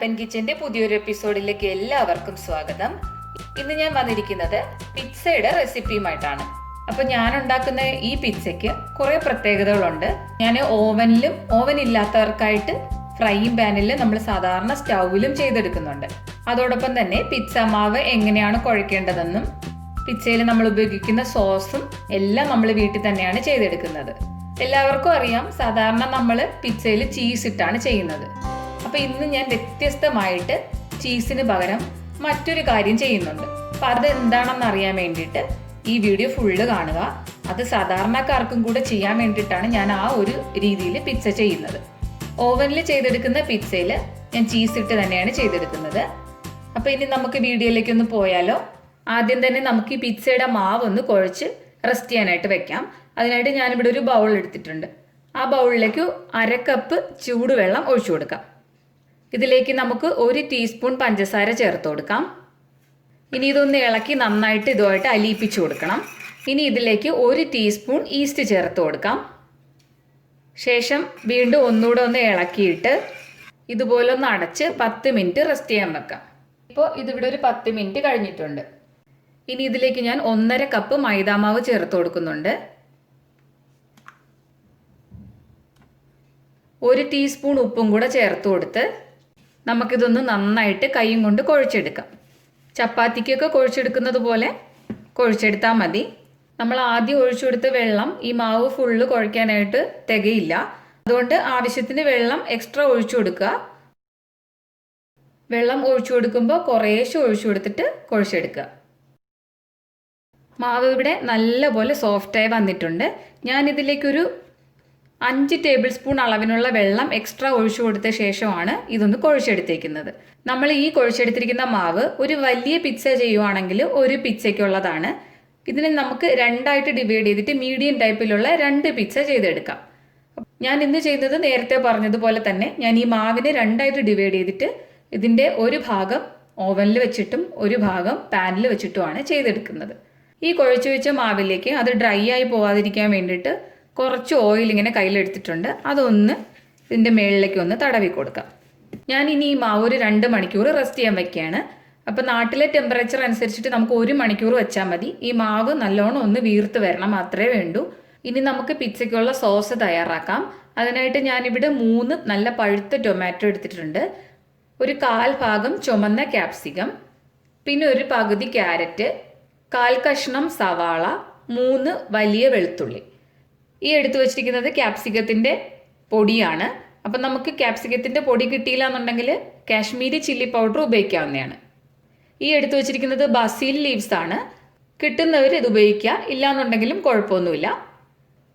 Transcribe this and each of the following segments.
ഇടിയാപ്പൻ കിച്ചന്റെ പുതിയൊരു എപ്പിസോഡിലേക്ക് എല്ലാവർക്കും സ്വാഗതം. ഇന്ന് ഞാൻ വന്നിരിക്കുന്നത് പിസ്സയുടെ റെസിപ്പിയുമായിട്ടാണ്. അപ്പൊ ഞാൻ ഉണ്ടാക്കുന്ന ഈ പിസ്സയ്ക്ക് കുറെ പ്രത്യേകതകളുണ്ട്. ഞാൻ ഓവൻ ഇല്ലാത്തവർക്കായിട്ട് ഫ്രൈയിങ് പാനിൽ നമ്മൾ സാധാരണ സ്റ്റൗവിലും ചെയ്തെടുക്കുന്നുണ്ട്. അതോടൊപ്പം തന്നെ പിസ്സ മാവ് എങ്ങനെയാണ് കുഴക്കേണ്ടതെന്നും പിസ്സയിൽ നമ്മൾ ഉപയോഗിക്കുന്ന സോസും എല്ലാം നമ്മൾ വീട്ടിൽ തന്നെയാണ് ചെയ്തെടുക്കുന്നത്. എല്ലാവർക്കും അറിയാം, സാധാരണ നമ്മൾ പിസ്സയിൽ ചീസ് ഇട്ടാണ് ചെയ്യുന്നത്. അപ്പൊ ഇന്ന് ഞാൻ വ്യത്യസ്തമായിട്ട് ചീസിന് പകരം മറ്റൊരു കാര്യം ചെയ്യുന്നുണ്ട്. അപ്പൊ അതെന്താണെന്ന് അറിയാൻ വേണ്ടിയിട്ട് ഈ വീഡിയോ ഫുള്ള് കാണുക. അത് സാധാരണക്കാർക്കും കൂടെ ചെയ്യാൻ വേണ്ടിയിട്ടാണ് ഞാൻ ആ ഒരു രീതിയിൽ പിസ്സ ചെയ്യുന്നത്. ഓവനിൽ ചെയ്തെടുക്കുന്ന പിസ്സയിൽ ഞാൻ ചീസ് ഇട്ട് തന്നെയാണ് ചെയ്തെടുക്കുന്നത്. അപ്പൊ ഇനി നമുക്ക് വീഡിയോയിലേക്ക് ഒന്ന് പോയാലോ. ആദ്യം തന്നെ നമുക്ക് ഈ പിസ്സയുടെ മാവ് ഒന്ന് കുഴച്ച് റെസ്റ്റ് ചെയ്യാനായിട്ട് വെക്കാം. അതിനായിട്ട് ഞാനിവിടെ ഒരു ബൗൾ എടുത്തിട്ടുണ്ട്. ആ ബൗളിലേക്ക് 1/2 കപ്പ് ചൂടുവെള്ളം ഒഴിച്ചു കൊടുക്കാം. ഇതിലേക്ക് നമുക്ക് 1 ടീസ്പൂൺ പഞ്ചസാര ചേർത്ത് കൊടുക്കാം. ഇനി ഇതൊന്ന് ഇളക്കി നന്നായിട്ട് ഇതുമായിട്ട് അലിയിപ്പിച്ചു കൊടുക്കണം. ഇനി ഇതിലേക്ക് 1 ടീസ്പൂൺ ഈസ്റ്റ് ചേർത്ത് കൊടുക്കാം. ശേഷം വീണ്ടും ഒന്നുകൂടെ ഒന്ന് ഇളക്കിയിട്ട് ഇതുപോലെ ഒന്ന് അടച്ച് 10 മിനിറ്റ് റെസ്റ്റ് ചെയ്യാൻ വെക്കാം. ഇപ്പോൾ ഇതിവിടെ ഒരു 10 മിനിറ്റ് കഴിഞ്ഞിട്ടുണ്ട്. ഇനി ഇതിലേക്ക് ഞാൻ 1/2 കപ്പ് മൈദാമാവ് ചേർത്ത് കൊടുക്കുന്നുണ്ട്. 1 ടീസ്പൂൺ ഉപ്പും കൂടെ ചേർത്ത് കൊടുത്ത് നമുക്കിതൊന്ന് നന്നായിട്ട് കൈയും കൊണ്ട് കുഴച്ചെടുക്കാം. ചപ്പാത്തിക്കൊക്കെ കുഴച്ചെടുക്കുന്നത് പോലെ കുഴച്ചെടുത്താൽ മതി. നമ്മൾ ആദ്യം ഒഴിച്ചു കൊടുത്ത വെള്ളം ഈ മാവ് ഫുള്ള് കുഴയ്ക്കാനായിട്ട് തികയില്ല. അതുകൊണ്ട് ആവശ്യത്തിന് വെള്ളം എക്സ്ട്രാ ഒഴിച്ചു കൊടുക്കുക. വെള്ളം ഒഴിച്ചു കൊടുക്കുമ്പോൾ കുറേശ്ശെ ഒഴിച്ചു കൊടുത്തിട്ട് കുഴച്ചെടുക്കുക. മാവ് ഇവിടെ നല്ലപോലെ സോഫ്റ്റായി വന്നിട്ടുണ്ട്. ഞാനിതിലേക്കൊരു 5 ടേബിൾ സ്പൂൺ അളവിനുള്ള വെള്ളം എക്സ്ട്രാ ഒഴിച്ചു കൊടുത്ത ശേഷമാണ് ഇതൊന്ന് കുഴച്ചെടുത്തേക്കുന്നത്. നമ്മൾ ഈ കുഴച്ചെടുത്തിരിക്കുന്ന മാവ് ഒരു വലിയ പിസ്സ ചെയ്യുവാണെങ്കിൽ ഒരു പിസ്സയ്ക്കുള്ളതാണ്. ഇതിനെ നമുക്ക് 2ആയിട്ട് ഡിവൈഡ് ചെയ്തിട്ട് മീഡിയം ടൈപ്പിലുള്ള 2 പിസ്സ ചെയ്തെടുക്കാം. ഞാൻ ഇന്ന് ചെയ്യുന്നത് നേരത്തെ പറഞ്ഞതുപോലെ തന്നെ ഞാൻ ഈ മാവിനെ 2ആയിട്ട് ഡിവൈഡ് ചെയ്തിട്ട് ഇതിൻ്റെ ഒരു ഭാഗം ഓവനിൽ വെച്ചിട്ടും ഒരു ഭാഗം പാനിൽ വെച്ചിട്ടുമാണ് ചെയ്തെടുക്കുന്നത്. ഈ കുഴച്ചു വെച്ച മാവിലേക്ക് അത് ഡ്രൈ ആയി പോവാതിരിക്കാൻ വേണ്ടിയിട്ട് കുറച്ച് ഓയിൽ ഇങ്ങനെ കയ്യിലെടുത്തിട്ടുണ്ട്. അതൊന്ന് ഇതിൻ്റെ മേളിലേക്ക് ഒന്ന് തടവി കൊടുക്കാം. ഞാൻ ഇനി ഈ മാവ് ഒരു 2 മണിക്കൂർ റെസ്റ്റ് ചെയ്യാൻ വെക്കുകയാണ്. അപ്പോൾ നാട്ടിലെ ടെമ്പറേച്ചർ അനുസരിച്ചിട്ട് നമുക്ക് 1 മണിക്കൂർ വെച്ചാൽ മതി. ഈ മാവ് നല്ലോണം ഒന്ന് വീർത്ത് വരണം, മാത്രമേ വേണ്ടൂ. ഇനി നമുക്ക് പിസ്സയ്ക്കുള്ള സോസ് തയ്യാറാക്കാം. അതിനായിട്ട് ഞാനിവിടെ 3 നല്ല പഴുത്ത ടൊമാറ്റോ എടുത്തിട്ടുണ്ട്. ഒരു 1/4 ഭാഗം ചുമന്ന ക്യാപ്സിക്കം, പിന്നെ ഒരു പകുതി ക്യാരറ്റ്, 1/4 കഷ്ണം സവാള, 3 വലിയ വെളുത്തുള്ളി. ഈ എടുത്തു വച്ചിരിക്കുന്നത് ക്യാപ്സിക്കത്തിൻ്റെ പൊടിയാണ്. അപ്പം നമുക്ക് ക്യാപ്സിക്കത്തിൻ്റെ പൊടി കിട്ടിയില്ല എന്നുണ്ടെങ്കിൽ കാശ്മീരി ചില്ലി പൗഡർ ഉപയോഗിക്കാവുന്നതാണ്. ഈ എടുത്തു വച്ചിരിക്കുന്നത് ബസിൽ ലീവ്സ് ആണ്. കിട്ടുന്നവർ ഇത് ഉപയോഗിക്കുക, ഇല്ലാന്നുണ്ടെങ്കിലും കുഴപ്പമൊന്നുമില്ല.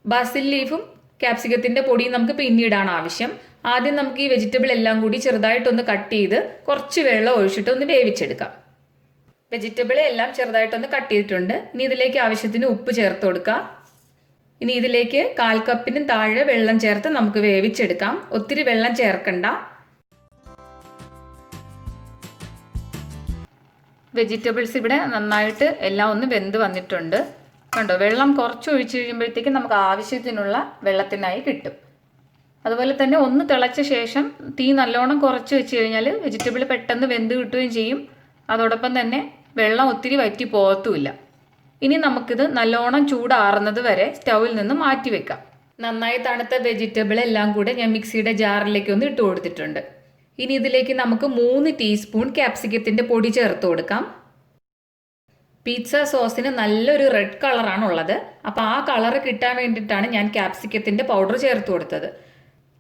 ബസിൽ ലീഫും ക്യാപ്സിക്കത്തിൻ്റെ പൊടിയും നമുക്ക് പിന്നീടാണ് ആവശ്യം. ആദ്യം നമുക്ക് ഈ വെജിറ്റബിൾ എല്ലാം കൂടി ചെറുതായിട്ടൊന്ന് കട്ട് ചെയ്ത് കുറച്ച് വെള്ളം ഒഴിച്ചിട്ട് ഒന്ന് വേവിച്ചെടുക്കാം. വെജിറ്റബിൾ എല്ലാം ചെറുതായിട്ടൊന്ന് കട്ട് ചെയ്തിട്ടുണ്ട്. ഇനി ഇതിലേക്ക് ആവശ്യത്തിന് ഉപ്പ് ചേർത്ത് കൊടുക്കുക. ഇനി ഇതിലേക്ക് 1/4 കപ്പിനും താഴെ വെള്ളം ചേർത്ത് നമുക്ക് വേവിച്ചെടുക്കാം. ഒത്തിരി വെള്ളം ചേർക്കണ്ട. വെജിറ്റബിൾസ് ഇവിടെ നന്നായിട്ട് എല്ലാം ഒന്ന് വെന്ത് വന്നിട്ടുണ്ട്. കണ്ടോ, വെള്ളം കുറച്ച് ഒഴിച്ച് കഴിയുമ്പോഴത്തേക്കും നമുക്ക് ആവശ്യത്തിനുള്ള വെള്ളത്തിനായി കിട്ടും. അതുപോലെ തന്നെ ഒന്ന് തിളച്ച ശേഷം തീ നല്ലോണം കുറച്ച് വെച്ച് കഴിഞ്ഞാൽ വെജിറ്റബിൾ പെട്ടെന്ന് വെന്ത് കിട്ടുകയും ചെയ്യും. അതോടൊപ്പം തന്നെ വെള്ളം ഒത്തിരി വറ്റി പോകത്തുമില്ല. ഇനി നമുക്കിത് നല്ലോണം ചൂടാറുന്നത് വരെ സ്റ്റൗവിൽ നിന്ന് മാറ്റി വെക്കാം. നന്നായി തണുത്ത വെജിറ്റബിൾ എല്ലാം കൂടെ ഞാൻ മിക്സിയുടെ ജാറിലേക്ക് ഒന്ന് ഇട്ട് കൊടുത്തിട്ടുണ്ട്. ഇനി ഇതിലേക്ക് നമുക്ക് 3 ടീസ്പൂൺ ക്യാപ്സിക്കത്തിൻ്റെ പൊടി ചേർത്ത് കൊടുക്കാം. പിസ്സ സോസിന് നല്ലൊരു റെഡ് കളറാണ് ഉള്ളത്. അപ്പോൾ ആ കളറ് കിട്ടാൻ വേണ്ടിയിട്ടാണ് ഞാൻ ക്യാപ്സിക്കത്തിൻ്റെ പൗഡർ ചേർത്ത് കൊടുത്തത്.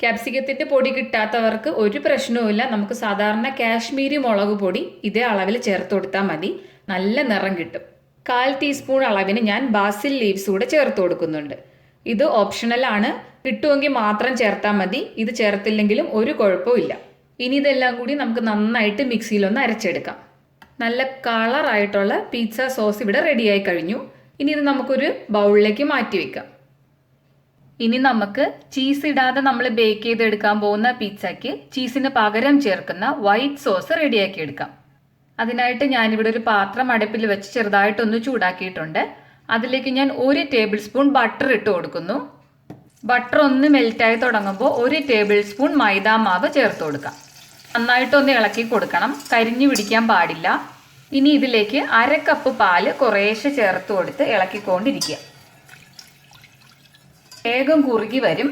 ക്യാപ്സിക്കത്തിൻ്റെ പൊടി കിട്ടാത്തവർക്ക് ഒരു പ്രശ്നവുമില്ല. നമുക്ക് സാധാരണ കാശ്മീരി മുളക് പൊടി ഇതേ അളവിൽ ചേർത്ത് കൊടുത്താൽ മതി, നല്ല നിറം കിട്ടും. 1/4 ടീസ്പൂൺ അളവിന് ഞാൻ ബാസിൽ ലീവ്സ് കൂടെ ചേർത്ത് കൊടുക്കുന്നുണ്ട്. ഇത് ഓപ്ഷണലാണ്, കിട്ടുമെങ്കിൽ മാത്രം ചേർത്താൽ മതി. ഇത് ചേർത്തില്ലെങ്കിലും ഒരു കുഴപ്പമില്ല. ഇനി ഇതെല്ലാം കൂടി നമുക്ക് നന്നായിട്ട് മിക്സിയിലൊന്ന് അരച്ചെടുക്കാം. നല്ല കളറായിട്ടുള്ള പിസ്സ സോസ് ഇവിടെ റെഡിയായി കഴിഞ്ഞു. ഇനി ഇത് നമുക്കൊരു ബൗളിലേക്ക് മാറ്റി വെക്കാം. ഇനി നമുക്ക് ചീസ് ഇടാതെ നമ്മൾ ബേക്ക് ചെയ്തെടുക്കാൻ പോകുന്ന പിസ്സയ്ക്ക് ചീസിന് പകരം ചേർക്കുന്ന വൈറ്റ് സോസ് റെഡിയാക്കി എടുക്കാം. അതിനായിട്ട് ഞാനിവിടെ ഒരു പാത്രം അടുപ്പിൽ വെച്ച് ചെറുതായിട്ടൊന്ന് ചൂടാക്കിയിട്ടുണ്ട്. അതിലേക്ക് ഞാൻ 1 ടേബിൾ സ്പൂൺ ബട്ടർ ഇട്ട് കൊടുക്കുന്നു. ബട്ടർ ഒന്ന് മെൽറ്റായി തുടങ്ങുമ്പോൾ 1 ടേബിൾ സ്പൂൺ മൈദാ മാവ് ചേർത്ത് കൊടുക്കാം. നന്നായിട്ടൊന്ന് ഇളക്കി കൊടുക്കണം, കരിഞ്ഞു പിടിക്കാൻ പാടില്ല. ഇനി ഇതിലേക്ക് 1/2 കപ്പ് പാല് കുറേശ്ശെ ചേർത്ത് കൊടുത്ത് ഇളക്കിക്കൊണ്ടിരിക്കുക. വേഗം കുറുകി വരും.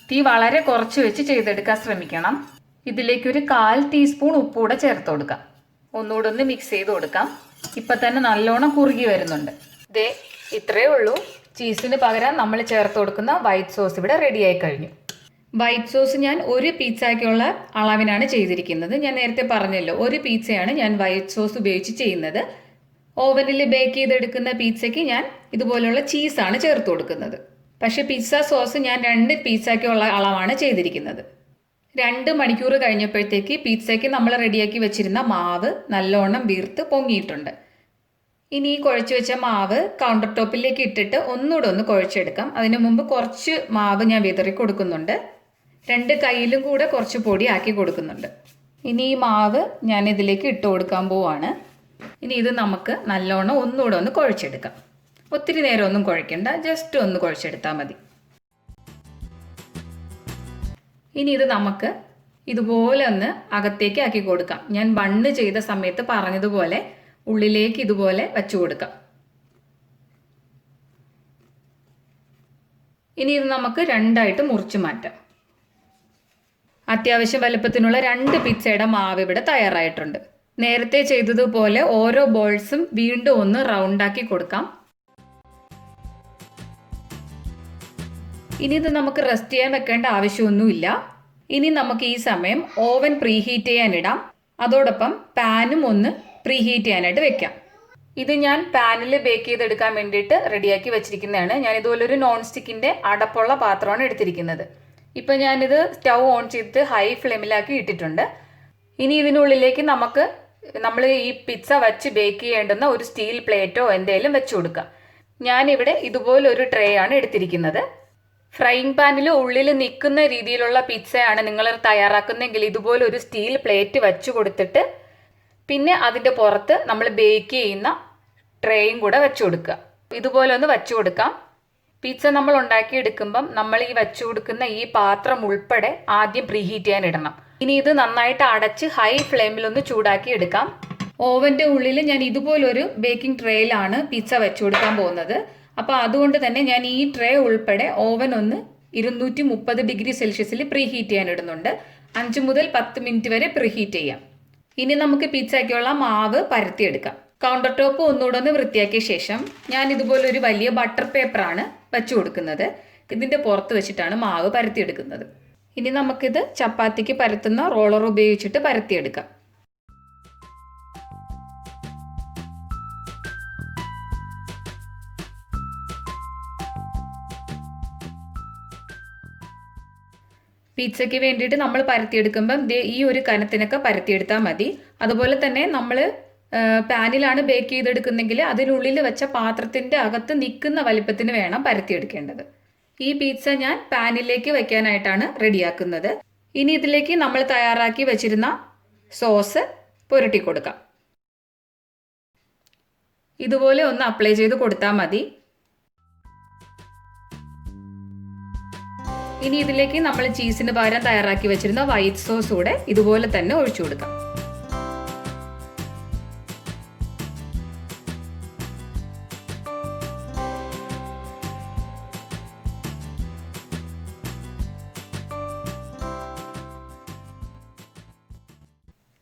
തീ വളരെ കുറച്ച് വെച്ച് ചെയ്തെടുക്കാൻ ശ്രമിക്കണം. ഇതിലേക്കൊരു 1/4 ടീസ്പൂൺ ഉപ്പൂടെ ചേർത്ത് കൊടുക്കാം. ഒന്നുകൂടെ ഒന്ന് മിക്സ് ചെയ്ത് കൊടുക്കാം. ഇപ്പം തന്നെ നല്ലോണം കുറുകി വരുന്നുണ്ട്. ദേ ഇത്രയേ ഉള്ളൂ. ചീസിന് പകരം നമ്മൾ ചേർത്ത് കൊടുക്കുന്ന വൈറ്റ് സോസ് ഇവിടെ റെഡിയായി കഴിഞ്ഞു. വൈറ്റ് സോസ് ഞാൻ ഒരു പിസ്സയ്ക്കുള്ള അളവിനാണ് ചെയ്തിരിക്കുന്നത്. ഞാൻ നേരത്തെ പറഞ്ഞല്ലോ, ഒരു പിസ്സയാണ് ഞാൻ വൈറ്റ് സോസ് ഉപയോഗിച്ച് ചെയ്യുന്നത്. ഓവനിൽ ബേക്ക് ചെയ്തെടുക്കുന്ന പിസ്സയ്ക്ക് ഞാൻ ഇതുപോലുള്ള ചീസാണ് ചേർത്ത് കൊടുക്കുന്നത്. പക്ഷേ പിസ്സ സോസ് ഞാൻ 2 പിസ്സയ്ക്കുള്ള അളവാണ് ചെയ്തിരിക്കുന്നത്. 2 മണിക്കൂർ കഴിഞ്ഞപ്പോഴത്തേക്ക് പിസ്സയ്ക്ക് നമ്മൾ റെഡിയാക്കി വെച്ചിരുന്ന മാവ് നല്ലോണം വീർത്ത് പൊങ്ങിയിട്ടുണ്ട്. ഇനി ഈ കുഴച്ച് വെച്ച മാവ് കൗണ്ടർ ടോപ്പിലേക്ക് ഇട്ടിട്ട് ഒന്നുകൂടെ ഒന്ന് കുഴച്ചെടുക്കാം. അതിനു മുമ്പ് കുറച്ച് മാവ് ഞാൻ വിതറി കൊടുക്കുന്നുണ്ട്. 2 കൈയിലും കൂടെ കുറച്ച് പൊടി ആക്കി കൊടുക്കുന്നുണ്ട്. ഇനി ഈ മാവ് ഞാൻ ഇതിലേക്ക് ഇട്ട് കൊടുക്കാൻ പോവാണ്. ഇനി ഇത് നമുക്ക് നല്ലോണം ഒന്നുകൂടെ ഒന്ന് കുഴച്ചെടുക്കാം. ഒത്തിരി നേരം ഒന്നും കുഴയ്ക്കണ്ട, ജസ്റ്റ് ഒന്ന് കുഴച്ചെടുത്താൽ മതി. ഇനി ഇത് നമുക്ക് ഇതുപോലെ ഒന്ന് അകത്തേക്ക് ആക്കി കൊടുക്കാം. ഞാൻ ബണ്ണ് ചെയ്ത സമയത്ത് പറഞ്ഞതുപോലെ ഉള്ളിലേക്ക് ഇതുപോലെ വച്ചു കൊടുക്കാം. ഇനി ഇത് നമുക്ക് 2ആയിട്ട് മുറിച്ച് മാറ്റാം. അത്യാവശ്യം വലുപ്പത്തിനുള്ള 2 പിസ്സയുടെ മാവ് ഇവിടെ തയ്യാറായിട്ടുണ്ട്. നേരത്തെ ചെയ്തതുപോലെ ഓരോ ബോൾസും വീണ്ടും ഒന്ന് റൗണ്ടാക്കി കൊടുക്കാം. ഇനി ഇത് നമുക്ക് റെസ്റ്റ് ചെയ്യാൻ വെക്കേണ്ട ആവശ്യമൊന്നുമില്ല. ഇനി നമുക്ക് ഈ സമയം ഓവൻ പ്രീഹീറ്റ് ചെയ്യാനിടാം. അതോടൊപ്പം പാനും ഒന്ന് പ്രീഹീറ്റ് ചെയ്യാനായിട്ട് വെക്കാം. ഇത് ഞാൻ പാനിൽ ബേക്ക് ചെയ്തെടുക്കാൻ വേണ്ടിയിട്ട് റെഡിയാക്കി വെച്ചിരിക്കുന്നതാണ്. ഞാൻ ഇതുപോലെ ഒരു നോൺ സ്റ്റിക്കിൻ്റെ അടപ്പുള്ള പാത്രമാണ് എടുത്തിരിക്കുന്നത്. ഇപ്പം ഞാനിത് സ്റ്റൗ ഓൺ ചെയ്തിട്ട് ഹൈ ഫ്ലെയിമിലാക്കി ഇട്ടിട്ടുണ്ട്. ഇനി ഇതിനുള്ളിലേക്ക് നമ്മൾ ഈ പിസ്സ വച്ച് ബേക്ക് ചെയ്യേണ്ടുന്ന ഒരു സ്റ്റീൽ പ്ലേറ്റോ എന്തെങ്കിലും വെച്ച് കൊടുക്കാം. ഞാനിവിടെ ഇതുപോലൊരു ട്രേ ആണ് എടുത്തിരിക്കുന്നത്. ഫ്രൈയിങ് പാനിൽ ഉള്ളിൽ നിൽക്കുന്ന രീതിയിലുള്ള പിസ്സയാണ് നിങ്ങൾ തയ്യാറാക്കുന്നെങ്കിൽ ഇതുപോലെ ഒരു സ്റ്റീൽ പ്ലേറ്റ് വെച്ച് കൊടുത്തിട്ട് പിന്നെ അതിൻ്റെ പുറത്ത് നമ്മൾ ബേക്ക് ചെയ്യുന്ന ട്രേയും കൂടെ വെച്ച് കൊടുക്കുക. ഇതുപോലെ ഒന്ന് വെച്ച് കൊടുക്കാം. പിസ്സ നമ്മൾ ഉണ്ടാക്കിയെടുക്കുമ്പം നമ്മൾ ഈ വെച്ച് കൊടുക്കുന്ന ഈ പാത്രം ഉൾപ്പെടെ ആദ്യം പ്രീഹീറ്റ് ചെയ്യാൻ ഇടണം. ഇനി ഇത് നന്നായിട്ട് അടച്ച് ഹൈ ഫ്ലെയിമിലൊന്ന് ചൂടാക്കി എടുക്കാം. ഓവൻ്റെ ഉള്ളിൽ ഞാൻ ഇതുപോലൊരു ബേക്കിംഗ് ട്രേയിലാണ് പിസ്സ വെച്ച് കൊടുക്കാൻ പോകുന്നത്. അപ്പോൾ അതുകൊണ്ട് തന്നെ ഞാൻ ഈ ട്രേ ഉൾപ്പെടെ ഓവൻ ഒന്ന് 230 ഡിഗ്രി സെൽഷ്യസിൽ പ്രീഹീറ്റ് ചെയ്യാൻ ഇടുന്നുണ്ട്. 5 മുതൽ 10 മിനിറ്റ് വരെ പ്രീഹീറ്റ് ചെയ്യാം. ഇനി നമുക്ക് പിസ്സയ്ക്കുള്ള മാവ് പരത്തിയെടുക്കാം. കൗണ്ടർ ടോപ്പ് ഒന്നുകൂടെ ഒന്ന് വൃത്തിയാക്കിയ ശേഷം ഞാൻ ഇതുപോലൊരു വലിയ ബട്ടർ പേപ്പറാണ് വെച്ചു കൊടുക്കുന്നത്. ഇതിൻ്റെ പുറത്ത് വെച്ചിട്ടാണ് മാവ് പരത്തിയെടുക്കുന്നത്. ഇനി നമുക്കിത് ചപ്പാത്തിക്ക് പരത്തുന്ന റോളർ ഉപയോഗിച്ചിട്ട് പരത്തിയെടുക്കാം. പിസ്സയ്ക്ക് വേണ്ടിയിട്ട് നമ്മൾ പരത്തിയെടുക്കുമ്പം ഈ ഒരു കനത്തിനൊക്കെ പരത്തിയെടുത്താൽ മതി. അതുപോലെ തന്നെ നമ്മൾ പാനിലാണ് ബേക്ക് ചെയ്തെടുക്കുന്നെങ്കിൽ അതിനുള്ളിൽ വെച്ച പാത്രത്തിൻ്റെ അകത്ത് നിൽക്കുന്ന വലിപ്പത്തിന് വേണം പരത്തിയെടുക്കേണ്ടത്. ഈ പിസ്സ ഞാൻ പാനിലേക്ക് വയ്ക്കാനായിട്ടാണ് റെഡിയാക്കുന്നത്. ഇനി ഇതിലേക്ക് നമ്മൾ തയ്യാറാക്കി വെച്ചിരുന്ന സോസ് പുരട്ടി കൊടുക്കാം. ഇതുപോലെ ഒന്ന് അപ്ലൈ ചെയ്ത് കൊടുത്താൽ മതി. ഇനി ഇതിലേക്ക് നമ്മൾ ചീസിന് പകരം തയ്യാറാക്കി വെച്ചിരുന്ന വൈറ്റ് സോസ് കൂടെ ഇതുപോലെ തന്നെ ഒഴിച്ചു കൊടുക്കാം.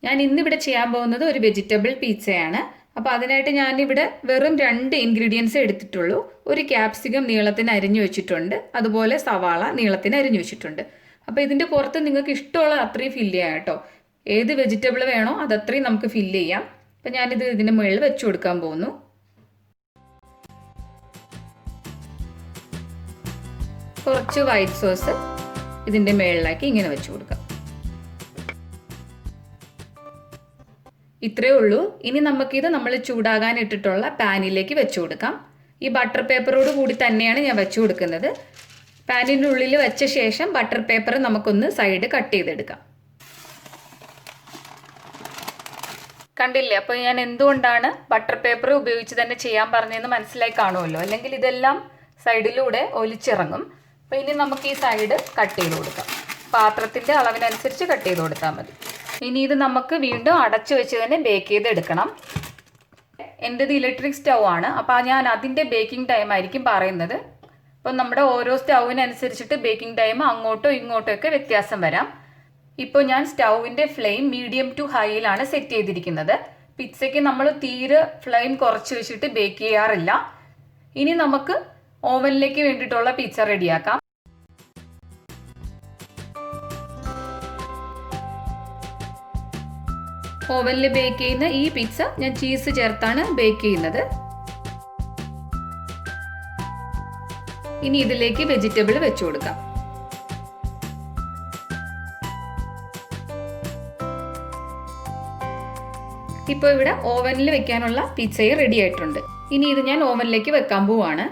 ഞാൻ ഇന്നിവിടെ ചെയ്യാൻ പോകുന്നത് ഒരു വെജിറ്റബിൾ പിസ്സയാണ്. അപ്പോൾ അതിനായിട്ട് ഞാനിവിടെ വെറും 2 ഇൻഗ്രീഡിയൻസ് എടുത്തിട്ടുള്ളൂ. ഒരു ക്യാപ്സിക്കം നീളത്തിന് അരിഞ്ഞു വെച്ചിട്ടുണ്ട്, അതുപോലെ സവാള നീളത്തിന് അരിഞ്ഞു വെച്ചിട്ടുണ്ട്. അപ്പോൾ ഇതിൻ്റെ പുറത്ത് നിങ്ങൾക്ക് ഇഷ്ടമുള്ള അത്രയും ഫില്ല് ചെയ്യാം കേട്ടോ. ഏത് വെജിറ്റബിൾ വേണോ അതത്രയും നമുക്ക് ഫില്ല് ചെയ്യാം. അപ്പോൾ ഞാനിത് ഇതിൻ്റെ മുകളിൽ വെച്ച് കൊടുക്കാൻ പോകുന്നു. കുറച്ച് വൈറ്റ് സോസ് ഇതിൻ്റെ മുകളിലാക്കി ഇങ്ങനെ വെച്ച് കൊടുക്കാം. ഇത്രയേ ഉള്ളൂ. ഇനി നമുക്കിത് നമ്മൾ ചൂടാകാൻ ഇട്ടിട്ടുള്ള പാനിലേക്ക് വെച്ച് കൊടുക്കാം. ഈ ബട്ടർ പേപ്പറോട് കൂടി തന്നെയാണ് ഞാൻ വെച്ച് കൊടുക്കുന്നത്. പാനിൻ്റെ ഉള്ളിൽ വെച്ച ശേഷം ബട്ടർ പേപ്പർ നമുക്കൊന്ന് സൈഡ് കട്ട് ചെയ്തെടുക്കാം. കണ്ടില്ലേ? അപ്പോൾ ഞാൻ എന്തുകൊണ്ടാണ് ബട്ടർ പേപ്പർ ഉപയോഗിച്ച് തന്നെ ചെയ്യാൻ പറഞ്ഞതെന്ന് മനസ്സിലായി കാണുമല്ലോ. അല്ലെങ്കിൽ ഇതെല്ലാം സൈഡിലൂടെ ഒലിച്ചിറങ്ങും. അപ്പോൾ ഇനി നമുക്ക് ഈ സൈഡ് കട്ട് ചെയ്ത് കൊടുക്കാം. പാത്രത്തിൻ്റെ അളവിനനുസരിച്ച് കട്ട് ചെയ്ത് കൊടുത്താൽ മതി. ഇനി ഇത് നമുക്ക് വീണ്ടും അടച്ചു വെച്ച് തന്നെ ബേക്ക് ചെയ്തെടുക്കണം. എൻ്റെത് ഇലക്ട്രിക് സ്റ്റൗ ആണ്, അപ്പോൾ ഞാൻ അതിൻ്റെ ബേക്കിംഗ് ടൈം ആയിരിക്കും പറയുന്നത്. അപ്പം നമ്മുടെ ഓരോ സ്റ്റൗവിനനുസരിച്ചിട്ട് ബേക്കിംഗ് ടൈം അങ്ങോട്ടോ ഇങ്ങോട്ടോ ഒക്കെ വ്യത്യാസം വരാം. ഇപ്പോൾ ഞാൻ സ്റ്റൗവിൻ്റെ ഫ്ലെയിം മീഡിയം ടു ഹൈയിലാണ് സെറ്റ് ചെയ്തിരിക്കുന്നത്. പിzzയ്ക്ക് നമ്മൾ തീരെ ഫ്ലെയിം കുറച്ച് വെച്ചിട്ട് ബേക്ക് ചെയ്യാറില്ല. ഇനി നമുക്ക് ഓവനിലേക്ക് വേണ്ടിയിട്ടുള്ള പിസ്സ റെഡിയാക്കാം. ഓവനിൽ ബേക്ക് ചെയ്യുന്ന ഈ പിസ്സ ഞാൻ ചീസ് ചേർത്താണ് ബേക്ക് ചെയ്യുന്നത്. ഇനി ഇതിലേക്ക് വെജിറ്റബിൾ വെച്ചു കൊടുക്കാം. ഇപ്പോൾ ഇവിടെ ഓവനിൽ വെക്കാനുള്ള പിസ്സയും റെഡി ആയിട്ടുണ്ട്. ഇനി ഇത് ഞാൻ ഓവനിലേക്ക് വെക്കാൻ പോവാണ്.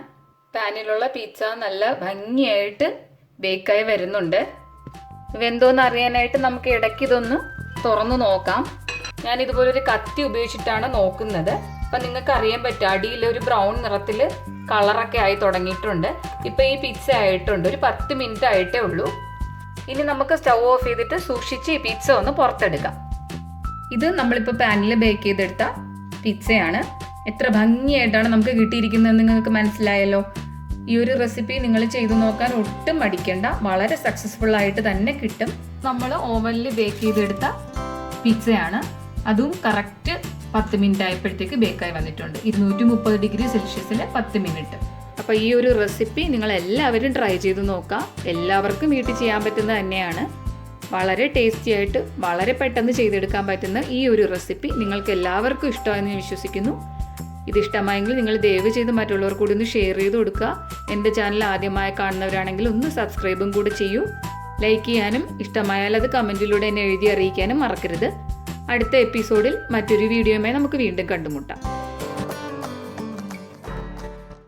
പാനിലുള്ള പിസ്സ നല്ല ഭംഗിയായിട്ട് ബേക്കായി വരുന്നുണ്ട്. വെന്തോന്ന് അറിയാനായിട്ട് നമുക്ക് ഇടയ്ക്ക് ഇതൊന്ന് തുറന്നു നോക്കാം. ഞാൻ ഇതുപോലൊരു കത്തി ഉപയോഗിച്ചിട്ടാണ് നോക്കുന്നത്. അപ്പം നിങ്ങൾക്ക് അറിയാൻ പറ്റും, അടിയിൽ ഒരു ബ്രൗൺ നിറത്തിൽ കളറൊക്കെ ആയി തുടങ്ങിയിട്ടുണ്ട്. ഇപ്പം ഈ പിസ്സ ആയിട്ടുണ്ട്. ഒരു 10 മിനിറ്റ് ആയിട്ടേ ഉള്ളൂ. ഇനി നമുക്ക് സ്റ്റൗ ഓഫ് ചെയ്തിട്ട് സൂക്ഷിച്ച് ഈ പിസ്സ ഒന്ന് പുറത്തെടുക്കാം. ഇത് നമ്മളിപ്പോൾ പാനിൽ ബേക്ക് ചെയ്തെടുത്ത പിസ്സയാണ്. എത്ര ഭംഗിയായിട്ടാണ് നമുക്ക് കിട്ടിയിരിക്കുന്നത് നിങ്ങൾക്ക് മനസ്സിലായല്ലോ. ഈ ഒരു റെസിപ്പി നിങ്ങൾ ചെയ്തു നോക്കാൻ ഒട്ടും മടിക്കണ്ട, വളരെ സക്സസ്ഫുൾ ആയിട്ട് തന്നെ കിട്ടും. നമ്മൾ ഓവനിൽ ബേക്ക് ചെയ്തെടുത്ത പിസ്സയാണ്. അതും കറക്റ്റ് 10 മിനിറ്റ് ആയപ്പോഴത്തേക്ക് ബേക്കായി വന്നിട്ടുണ്ട്. 230 ഡിഗ്രി സെൽഷ്യസിൽ 10 മിനിറ്റ്. അപ്പോൾ ഈ ഒരു റെസിപ്പി നിങ്ങൾ എല്ലാവരും ട്രൈ ചെയ്ത് നോക്കാം. എല്ലാവർക്കും വീട്ടിൽ ചെയ്യാൻ പറ്റുന്നത് തന്നെയാണ്. വളരെ ടേസ്റ്റി ആയിട്ട് വളരെ പെട്ടെന്ന് ചെയ്തെടുക്കാൻ പറ്റുന്ന ഈ ഒരു റെസിപ്പി നിങ്ങൾക്ക് എല്ലാവർക്കും ഇഷ്ടമായെന്ന് ഞാൻ വിശ്വസിക്കുന്നു. ഇത് ഇഷ്ടമായെങ്കിൽ നിങ്ങൾ ദയവ് ചെയ്ത് മറ്റുള്ളവർക്ക് കൂടി ഒന്ന് ഷെയർ ചെയ്ത് കൊടുക്കുക. എൻ്റെ ചാനൽ ആദ്യമായി കാണുന്നവരാണെങ്കിൽ ഒന്ന് സബ്സ്ക്രൈബും കൂടി ചെയ്യൂ. ലൈക്ക് ചെയ്യാനും ഇഷ്ടമായാൽ അത് കമൻറ്റിലൂടെ എന്നെ എഴുതി അറിയിക്കാനും മറക്കരുത്. അടുത്ത എപ്പിസോഡിൽ മറ്റൊരു വീഡിയോയുമായി നമുക്ക് വീണ്ടും കണ്ടുമുട്ടാം.